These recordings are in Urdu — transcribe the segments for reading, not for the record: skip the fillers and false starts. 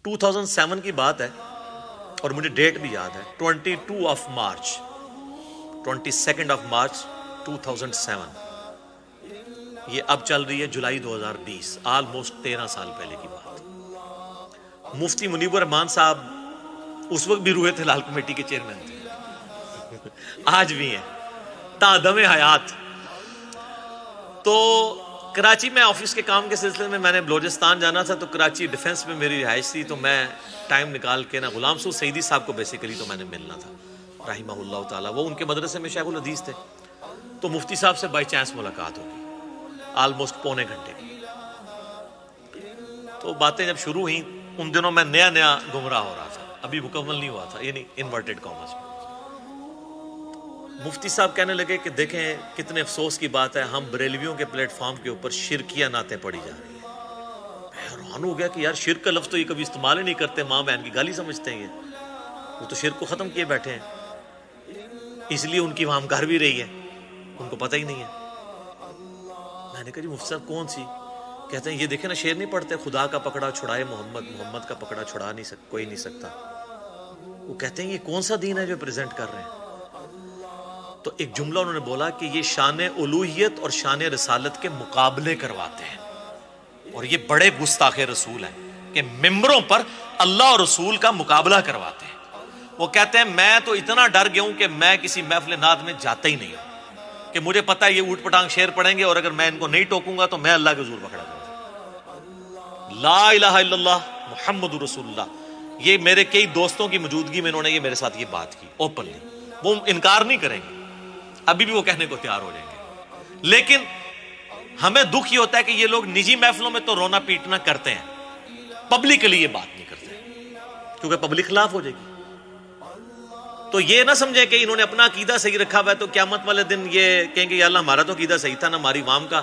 2007 کی بات ہے اور مجھے ڈیٹ بھی یاد ہے، 22 مارچ 2007. یہ اب چل رہی ہے جولائی 2020، آلموسٹ 13 سال پہلے کی بات. مفتی منیب الرحمان صاحب اس وقت بھی روئے تھے، لال کمیٹی کے چیئرمین تھے، آج بھی ہیں تادم حیات. تو کراچی میں آفس کے کام کے سلسلے میں نے بلوچستان جانا تھا، تو کراچی ڈیفنس میں میری رہائش تھی، تو میں ٹائم نکال کے نا غلام سعود سعیدی صاحب کو بیسیکلی تو میں نے ملنا تھا رحمہ اللہ تعالیٰ. وہ ان کے مدرسے میں شیخ الحدیث تھے. تو مفتی صاحب سے بائی چانس ملاقات ہوگی آلموسٹ پونے گھنٹے کی. تو باتیں جب شروع ہوئیں، ان دنوں میں نیا گمراہ ہو رہا تھا، ابھی مکمل نہیں ہوا تھا، یعنی انورٹڈ کامرس میں. مفتی صاحب کہنے لگے کہ دیکھیں کتنے افسوس کی بات ہے، ہم بریلویوں کے پلیٹ فارم کے اوپر شرکیہ نعتیں پڑھی جا رہی ہیں. میں حیران ہو گیا کہ یار شرک کا لفظ تو یہ کبھی استعمال ہی نہیں کرتے، ماں بہن کی گالی سمجھتے ہیں، وہ تو شرک کو ختم کیے بیٹھے ہیں، اس لیے ان کی وہاں گھر بھی رہی ہے، ان کو پتہ ہی نہیں ہے. میں نے کہا جی مفتی صاحب کون سی؟ کہتے ہیں یہ دیکھیں نا شعر نہیں پڑھتے، خدا کا پکڑا چھڑائے محمد، محمد کا پکڑا چھڑا نہیں کوئی نہیں سکتا. وہ کہتے ہیں یہ کون سا دین ہے جو پریزنٹ کر رہے ہیں؟ تو ایک جملہ انہوں نے بولا کہ یہ شان الوہیت اور شان رسالت کے مقابلے کرواتے ہیں، اور یہ بڑے گستاخ رسول ہیں کہ ممبروں پر اللہ اور رسول کا مقابلہ کرواتے ہیں. وہ کہتے ہیں میں تو اتنا ڈر گیا ہوں کہ میں کسی محفل نعت میں جاتا ہی نہیں ہوں، کہ مجھے پتا ہے یہ اوٹ پٹانگ شعر پڑھیں گے، اور اگر میں ان کو نہیں ٹوکوں گا تو میں اللہ کے حضور پکڑا جاؤں گا. لا الہ الا اللہ محمد رسول اللہ. یہ میرے کئی دوستوں کی موجودگی میں انہوں نے یہ میرے ساتھ یہ بات کی اوپنلی، وہ انکار نہیں کریں گے، ابھی بھی وہ کہنے کو تیار ہو جائیں گے. لیکن ہمیں دکھ یہ ہوتا ہے کہ یہ لوگ نجی محفلوں میں تو رونا پیٹنا کرتے ہیں، پبلکلی یہ بات نہیں کرتے کیونکہ پبلک خلاف ہو جائے گی. تو یہ نہ سمجھیں کہ انہوں نے اپنا عقیدہ صحیح رکھا ہوا ہے تو قیامت والے دن یہ کہیں گے یا اللہ ہمارا تو عقیدہ صحیح تھا نا، ہماری عوام کا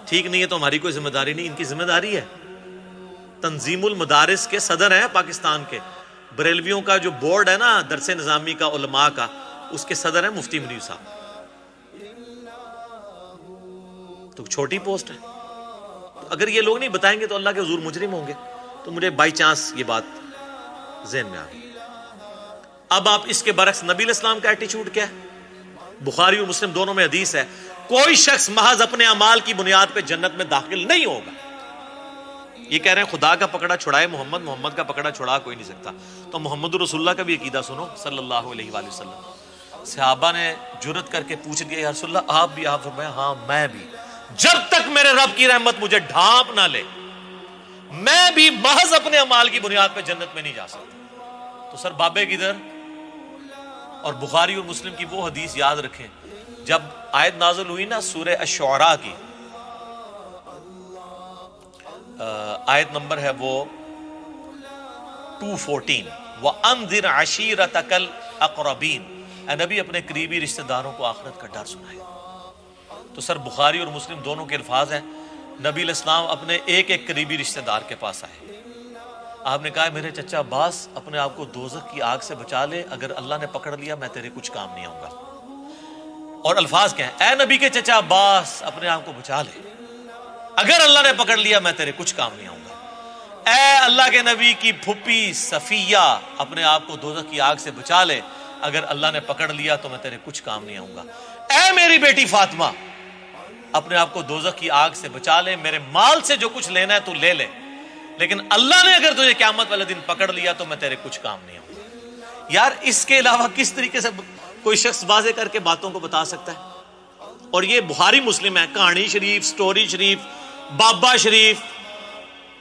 ٹھیک نہیں ہے تو ہماری کوئی ذمہ داری نہیں. ان کی ذمہ داری ہے. تنظیم المدارس کے صدر ہیں پاکستان کے، بریلویوں کا جو بورڈ ہے نا درس نظامی کا علماء کا، اس کے صدر ہیں مفتی منیب صاحب. تو چھوٹی پوسٹ ہے. تو اگر یہ لوگ نہیں بتائیں گے تو اللہ کے حضور مجرم ہوں گے. تو مجھے بائی چانس یہ بات ذہن میں آ گئی. اب آپ اس کے برعکس نبی علیہ السلام کا ایٹیچیوڈ کیا ہے؟ بخاری اور مسلم دونوں میں حدیث ہے، کوئی شخص محض اپنے اعمال کی بنیاد پہ جنت میں داخل نہیں ہوگا. یہ کہہ رہے ہیں خدا کا پکڑا چھڑائے محمد، محمد کا پکڑا چھڑا کوئی نہیں سکتا. تو محمد رسول اللہ کا بھی عقیدہ سنو صلی اللہ علیہ وآلہ وسلم. صحابہ نے جرت کر کے پوچھ لیا یا رسول اللہ آپ بھی؟ آپ فرمایا ہاں میں بھی. جب تک میرے رب کی رحمت مجھے ڈھانپ نہ لے میں بھی محض اپنے اعمال کی بنیاد پہ جنت میں نہیں جا سکتا. تو سر بابے کدھر؟ اور بخاری اور مسلم کی وہ حدیث یاد رکھیں جب آیت نازل ہوئی نا سورہ الشعراء کی، آیت نمبر ہے وہ 214، وَأَنذِرْ عَشِيرَتَكَ الْأَقْرَبِينَ. اے نبی اپنے قریبی رشتہ داروں کو آخرت کا ڈر سنائے. تو سر بخاری اور مسلم دونوں کے الفاظ ہیں، نبی علیہ السلام اپنے ایک قریبی رشتہ دار کے پاس آئے. آپ نے کہا میرے چچا عباس اپنے آپ کو دوزخ کی آگ سے بچا لے، اگر اللہ نے پکڑ لیا میں تیرے کچھ کام نہیں آؤں گا. اور الفاظ کیا ہیں؟ اے نبی کے چچا عباس اپنے آپ کو بچا لے، اگر اللہ نے پکڑ لیا میں تیرے کچھ کام نہیں آؤں گا. اے اللہ کے نبی کی پھپھی صفیہ اپنے آپ کو دوزخ کی آگ سے بچا لے، اگر اللہ نے پکڑ لیا تو میں تیرے کچھ کام نہیں آؤں گا. اے میری بیٹی فاطمہ اپنے آپ کو دوزخ کی آگ سے بچا لے، میرے مال سے جو کچھ لینا ہے تو لے لے، لیکن اللہ نے اگر تجھے قیامت والے دن پکڑ لیا تو میں تیرے کچھ کام نہیں آؤں گا. یار اس کے علاوہ کس طریقے سے کوئی شخص واضح کر کے باتوں کو بتا سکتا ہے؟ اور یہ بخاری مسلم ہے، کہانی شریف، سٹوری شریف، بابا شریف،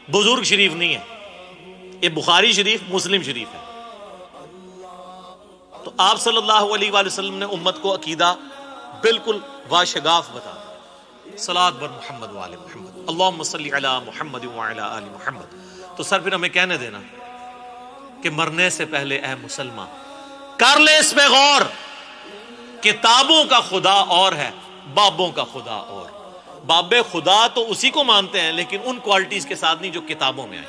بزرگ شریف نہیں ہے. یہ بخاری شریف مسلم شریف ہے. تو آپ صلی اللہ علیہ وآلہ وسلم نے امت کو عقیدہ بالکل واشگاف بتا دیا. صلاۃ بر محمد وآل محمد، اللہم صلی علی محمد وعلی آل محمد. تو سر پھر ہمیں کہنے دینا کہ مرنے سے پہلے اے مسلمان کر لے اس پہ غور، کتابوں کا خدا اور ہے، بابوں کا خدا اور. باب خدا تو اسی کو مانتے ہیں لیکن ان کوالٹیز کے ساتھ نہیں جو کتابوں میں آئی.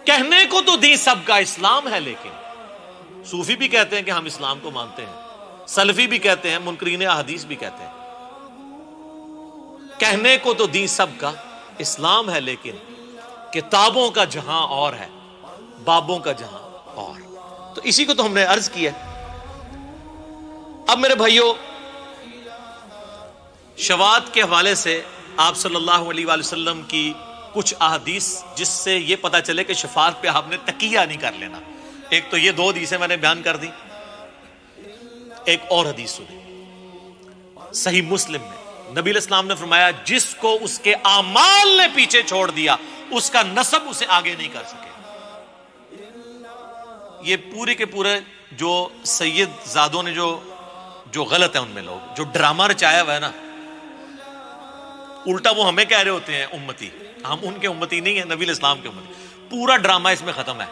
کہنے کو تو دین سب کا اسلام ہے، لیکن صوفی بھی کہتے ہیں کہ ہم اسلام کو مانتے ہیں، سلفی بھی کہتے ہیں، منکرین احادیث بھی کہتے ہیں. کہنے کو تو دین سب کا اسلام ہے لیکن کتابوں کا جہاں اور ہے. بابوں کا جہاں اور. تو اسی کو تو ہم نے عرض کیا. اب میرے بھائیوں، شفاعت کے حوالے سے آپ صلی اللہ علیہ وآلہ وسلم کی کچھ احادیث جس سے یہ پتا چلے کہ شفاعت پہ آپ نے تکیہ نہیں کر لینا. ایک تو یہ 2 حدیثیں میں نے بیان کر دی. ایک اور حدیث سنیں، صحیح مسلم میں نبی علیہ السلام نے فرمایا جس کو اس کے اعمال نے پیچھے چھوڑ دیا اس کا نسب اسے آگے نہیں کر سکے. یہ پورے کے پورے جو سید زادوں نے جو غلط ہے ان میں لوگ جو ڈرامہ رچایا ہوا ہے نا، الٹا وہ ہمیں کہہ رہے ہوتے ہیں امتی. ہم ان کے امتی نہیں ہیں، نبی علیہ السلام کے امتی. پورا ڈرامہ اس میں ختم ہے.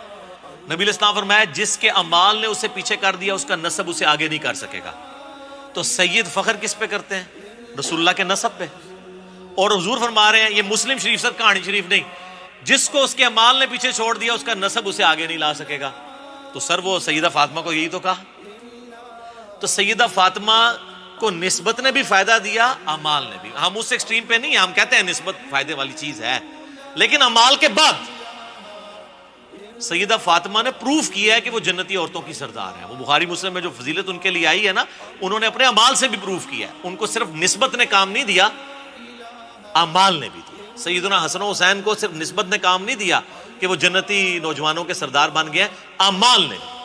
نبی علیہ السلام فرمایا جس کے اعمال نے اسے پیچھے کر دیا اس کا نسب اسے آگے نہیں کر سکے گا. تو سید فخر کس پہ کرتے ہیں؟ رسول اللہ کے نسب پہ. اور حضور فرما رہے ہیں، یہ مسلم شریف سر کہانی شریف نہیں، جس کو اس کے اعمال نے پیچھے چھوڑ دیا اس کا نسب اسے آگے نہیں لا سکے گا. تو سر وہ سیدہ فاطمہ کو یہی تو کہا. تو سیدہ فاطمہ کو نسبت نے بھی فائدہ دیا، اعمال نے بھی. ہم اس ایکسٹریم پہ نہیں ہیں، ہم کہتے ہیں نسبت فائدے والی چیز ہے، لیکن اعمال کے بعد سیدہ فاطمہ نے پروف کیا ہے کہ وہ جنتی عورتوں کی سردار ہیں. وہ بخاری مسلم میں جو فضیلت ان کے لیے آئی ہے نا، انہوں نے اپنے اعمال سے بھی پروف کیا ہے. ان کو صرف نسبت نے کام نہیں دیا، اعمال نے بھی دیا. سیدنا حسن و حسین کو صرف نسبت نے کام نہیں دیا کہ وہ جنتی نوجوانوں کے سردار بن گئے، اعمال نے بھی.